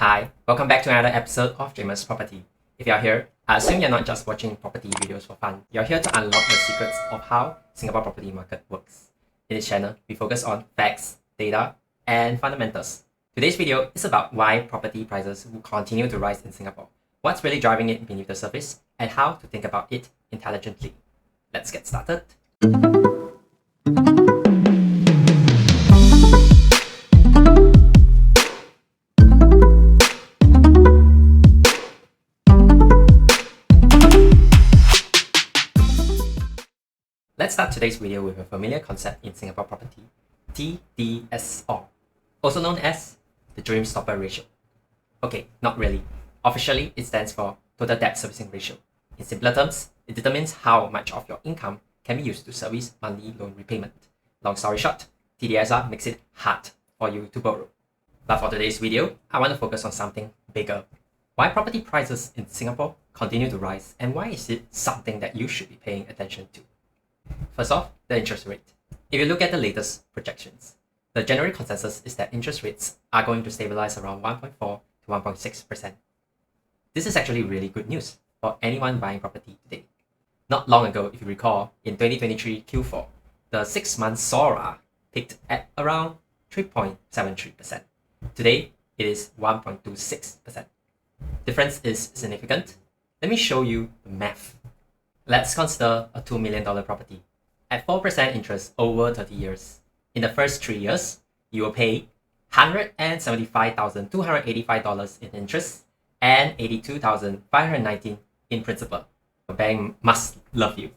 Hi, welcome back to another episode of Jamer's Property. If you're here, I assume you're not just watching property videos for fun. You're here to unlock the secrets of how Singapore property market works. In this channel, we focus on facts, data, and fundamentals. Today's video is about why property prices will continue to rise in Singapore, what's really driving it beneath the surface, and how to think about it intelligently. Let's get started. Let's start today's video with a familiar concept in Singapore property, TDSR, also known as the Dream Stopper Ratio. Okay, not really. Officially, it stands for Total Debt Servicing Ratio. In simpler terms, it determines how much of your income can be used to service monthly loan repayment. Long story short, TDSR makes it hard for you to borrow. But for today's video, I want to focus on something bigger. Why property prices in Singapore continue to rise, and why is it something that you should be paying attention to? First off, the interest rate. If you look at the latest projections, the general consensus is that interest rates are going to stabilize around 1.4 to 1.6%. This is actually really good news for anyone buying property today. Not long ago, if you recall, in 2023 Q4, the 6-month SORA peaked at around 3.73%. Today, it is 1.26%. Difference is significant. Let me show you the math. Let's consider a $2 million property. At 4% interest over 30 years. In the first 3 years, you will pay $175,285 in interest and $82,519 in principal. The bank must love you.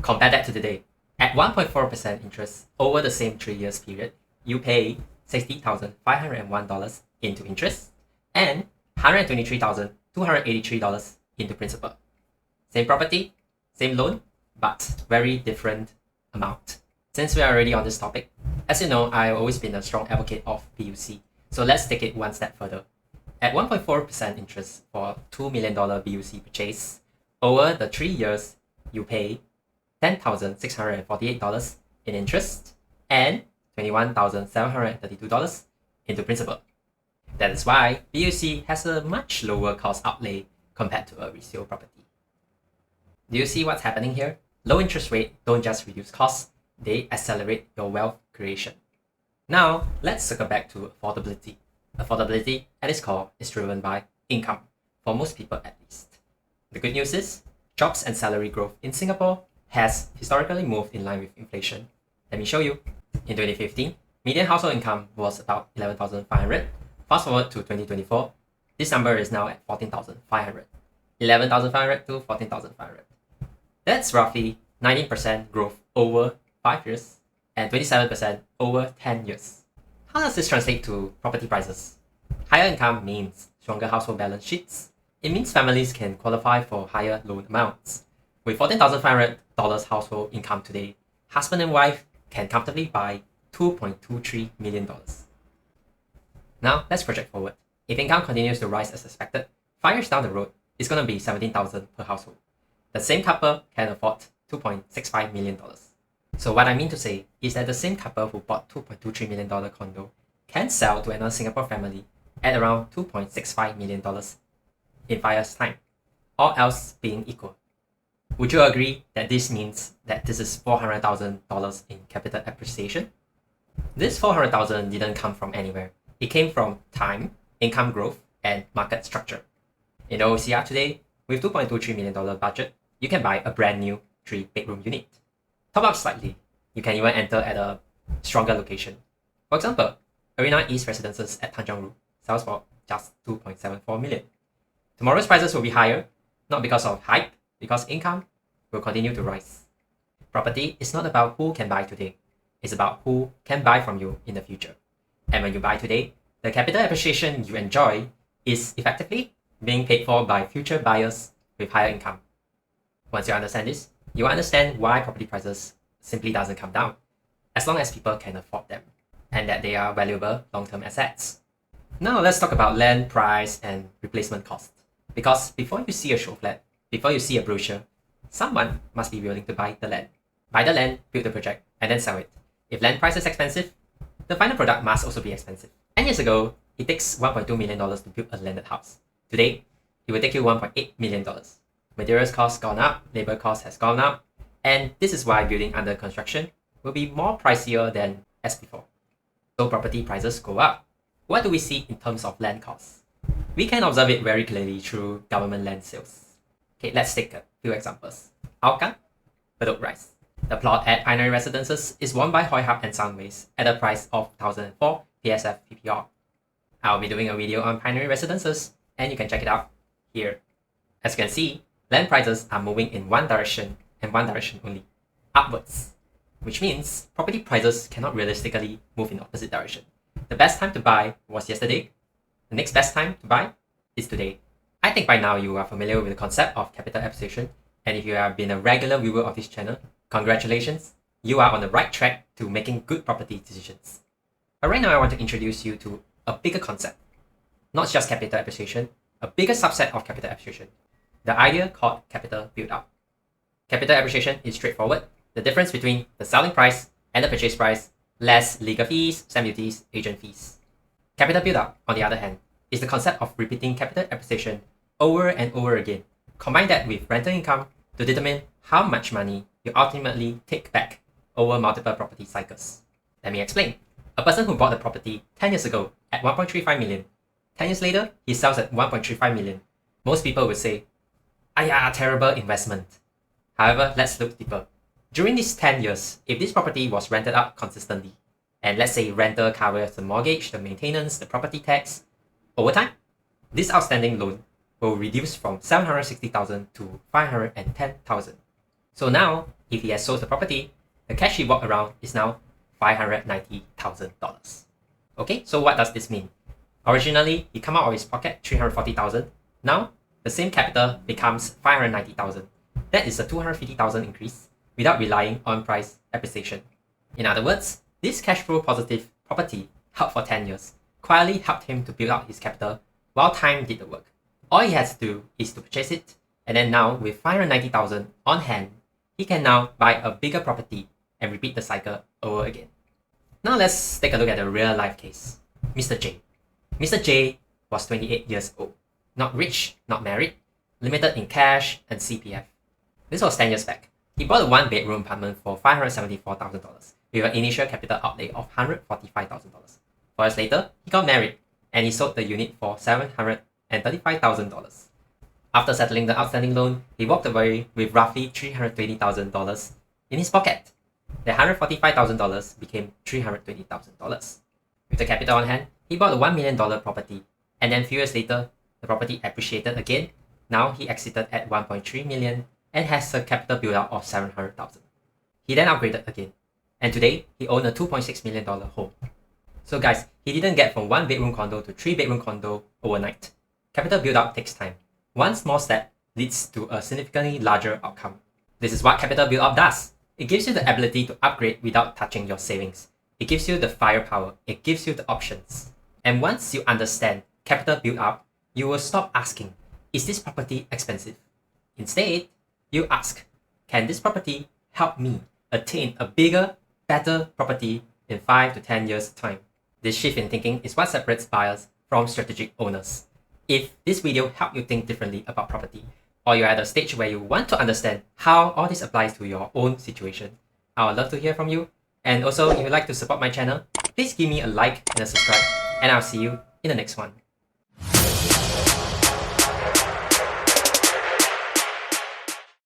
Compare that to today. At 1.4% interest over the same 3 years period, you pay $60,501 into interest and $123,283 into principal. Same property, same loan, but very different amount. Since we are already on this topic, as you know, I've always been a strong advocate of BUC. So let's take it one step further. At 1.4% interest for $2 million BUC purchase, over the 3 years, you pay $10,648 in interest and $21,732 into principal. That is why BUC has a much lower cost outlay compared to a resale property. Do you see what's happening here? Low interest rate don't just reduce costs, they accelerate your wealth creation. Now, let's circle back to affordability. Affordability, at its core, is driven by income, for most people at least. The good news is, jobs and salary growth in Singapore has historically moved in line with inflation. Let me show you. In 2015, median household income was about $11,500. Fast forward to 2024, this number is now at $14,500. $11,500 to $14,500. That's roughly 19% growth over 5 years and 27% over 10 years. How does this translate to property prices? Higher income means stronger household balance sheets. It means families can qualify for higher loan amounts. With $14,500 household income today, husband and wife can comfortably buy $2.23 million. Now, let's project forward. If income continues to rise as expected, 5 years down the road, it's going to be $17,000 per household. The same couple can afford $2.65 million. So what I mean to say is that the same couple who bought $2.23 million condo can sell to another Singapore family at around $2.65 million in 5 years' time, all else being equal. Would you agree that this means that this is $400,000 in capital appreciation? This $400,000 didn't come from anywhere. It came from time, income growth, and market structure. In the OCR today, with $2.23 million budget, you can buy a brand new 3-bedroom unit. Top up slightly, you can even enter at a stronger location. For example, Arena East Residences at Tanjong Rhu sells for just $2.74 million. Tomorrow's prices will be higher, not because of hype, because income will continue to rise. Property is not about who can buy today, it's about who can buy from you in the future. And when you buy today, the capital appreciation you enjoy is effectively being paid for by future buyers with higher income. Once you understand this, you understand why property prices simply doesn't come down, as long as people can afford them, and that they are valuable long-term assets. Now let's talk about land price and replacement cost. Because before you see a show flat, before you see a brochure, someone must be willing to buy the land. Buy the land, build the project, and then sell it. If land price is expensive, the final product must also be expensive. 10 years ago, it takes $1.2 million to build a landed house. Today, it will take you $1.8 million. Materials costs gone up, labor cost has gone up, and this is why building under construction will be more pricier than as before. So property prices go up. What do we see in terms of land costs? We can observe it very clearly through government land sales. Okay, let's take a few examples. Hougang, Bedok Rise. The plot at Pioneer Residences is won by Hoi Hub and Soundways at a price of 1,004 PSF PPR. I'll be doing a video on Pioneer Residences, and you can check it out here. As you can see, land prices are moving in one direction and one direction only, upwards. Which means property prices cannot realistically move in opposite direction. The best time to buy was yesterday. The next best time to buy is today. I think by now you are familiar with the concept of capital appreciation, and if you have been a regular viewer of this channel, congratulations, you are on the right track to making good property decisions. But right now I want to introduce you to a bigger concept. Not just capital appreciation, a bigger subset of capital appreciation. The idea called capital build-up. Capital appreciation is straightforward. The difference between the selling price and the purchase price, less legal fees, stamp duties, agent fees. Capital build-up, on the other hand, is the concept of repeating capital appreciation over and over again. Combine that with rental income to determine how much money you ultimately take back over multiple property cycles. Let me explain. A person who bought the property 10 years ago at 1.35 million, 10 years later, he sells at 1.35 million. Most people would say, "Ayah, terrible investment." However, let's look deeper. During these 10 years, if this property was rented out consistently, and let's say rental covers the mortgage, the maintenance, the property tax, over time, this outstanding loan will reduce from 760,000 to 510,000. So now, if he has sold the property, the cash he walked around is now $590,000. Okay, so what does this mean? Originally, he come out of his pocket 340,000. Now, the same capital becomes 590,000. That is a 250,000 increase without relying on price appreciation. In other words, this cash flow positive property held for 10 years quietly helped him to build up his capital while time did the work. All he has to do is to purchase it, and then now with 590,000 on hand, he can now buy a bigger property and repeat the cycle over again. Now let's take a look at a real life case. Mr. J. Mr. J was 28 years old, not rich, not married, limited in cash and CPF. This was 10 years back. He bought a one-bedroom apartment for $574,000 with an initial capital outlay of $145,000. 4 years later, he got married and he sold the unit for $735,000. After settling the outstanding loan, he walked away with roughly $320,000 in his pocket. The $145,000 became $320,000. With the capital on hand, he bought a $1 million property, and then few years later, the property appreciated again. Now he exited at $1.3 million and has a capital build-up of $700,000. He then upgraded again, and today he owns a $2.6 million home. So guys, he didn't get from 1-bedroom condo to 3-bedroom condo overnight. Capital build-up takes time. One small step leads to a significantly larger outcome. This is what capital build-up does. It gives you the ability to upgrade without touching your savings. It gives you the firepower. It gives you the options. And once you understand capital build-up, you will stop asking, is this property expensive? Instead, you ask, can this property help me attain a bigger, better property in 5 to 10 years' time? This shift in thinking is what separates buyers from strategic owners. If this video helped you think differently about property, or you're at a stage where you want to understand how all this applies to your own situation, I would love to hear from you. And also, if you'd like to support my channel, please give me a like and a subscribe, and I'll see you in the next one.